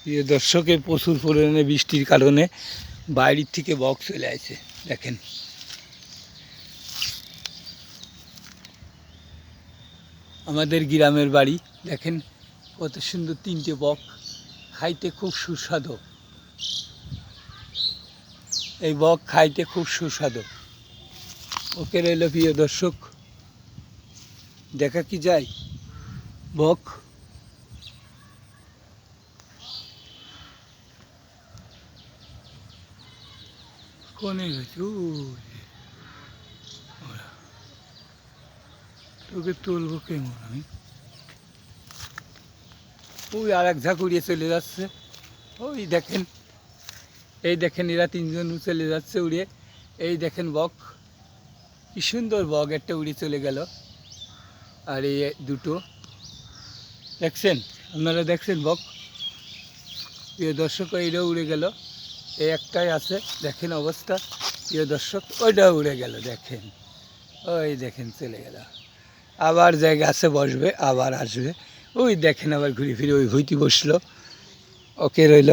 প্রিয় দর্শকে প্রচুর পরিমাণে বৃষ্টির কারণে বাইরের থেকে বক চলে আসে। দেখেন আমাদের গ্রামের বাড়ি, দেখেন কত সুন্দর তিনটে বক, খাইতে খুব সুস্বাদু। এই বক খাইতে খুব সুস্বাদু। ওকে রইল প্রিয় দর্শক, দেখা কি যায় বক। কোনে গেছে তোকে তুলবো কেমন আমি? ওই আর এক ঝাঁক উড়িয়ে চলে যাচ্ছে। ওই দেখেন, এই দেখেন এরা তিনজন চলে যাচ্ছে উড়িয়ে। এই দেখেন বক, কি সুন্দর বক, একটা উড়ে চলে গেল। আর এই দুটো দেখছেন, আপনারা দেখছেন বক? প্রিয় দর্শক এইটাও উড়ে গেল। এই একটাই আছে, দেখেন অবস্থা প্রিয় দর্শক। ওইটাও উড়ে গেল, দেখেন ওই দেখেন চলে গেল। আবার জায়গা আছে বসবে, আবার আসবে। ওই দেখেন আবার ঘুরে ফিরে ওই ভুইতে বসলো। ওকে রইল।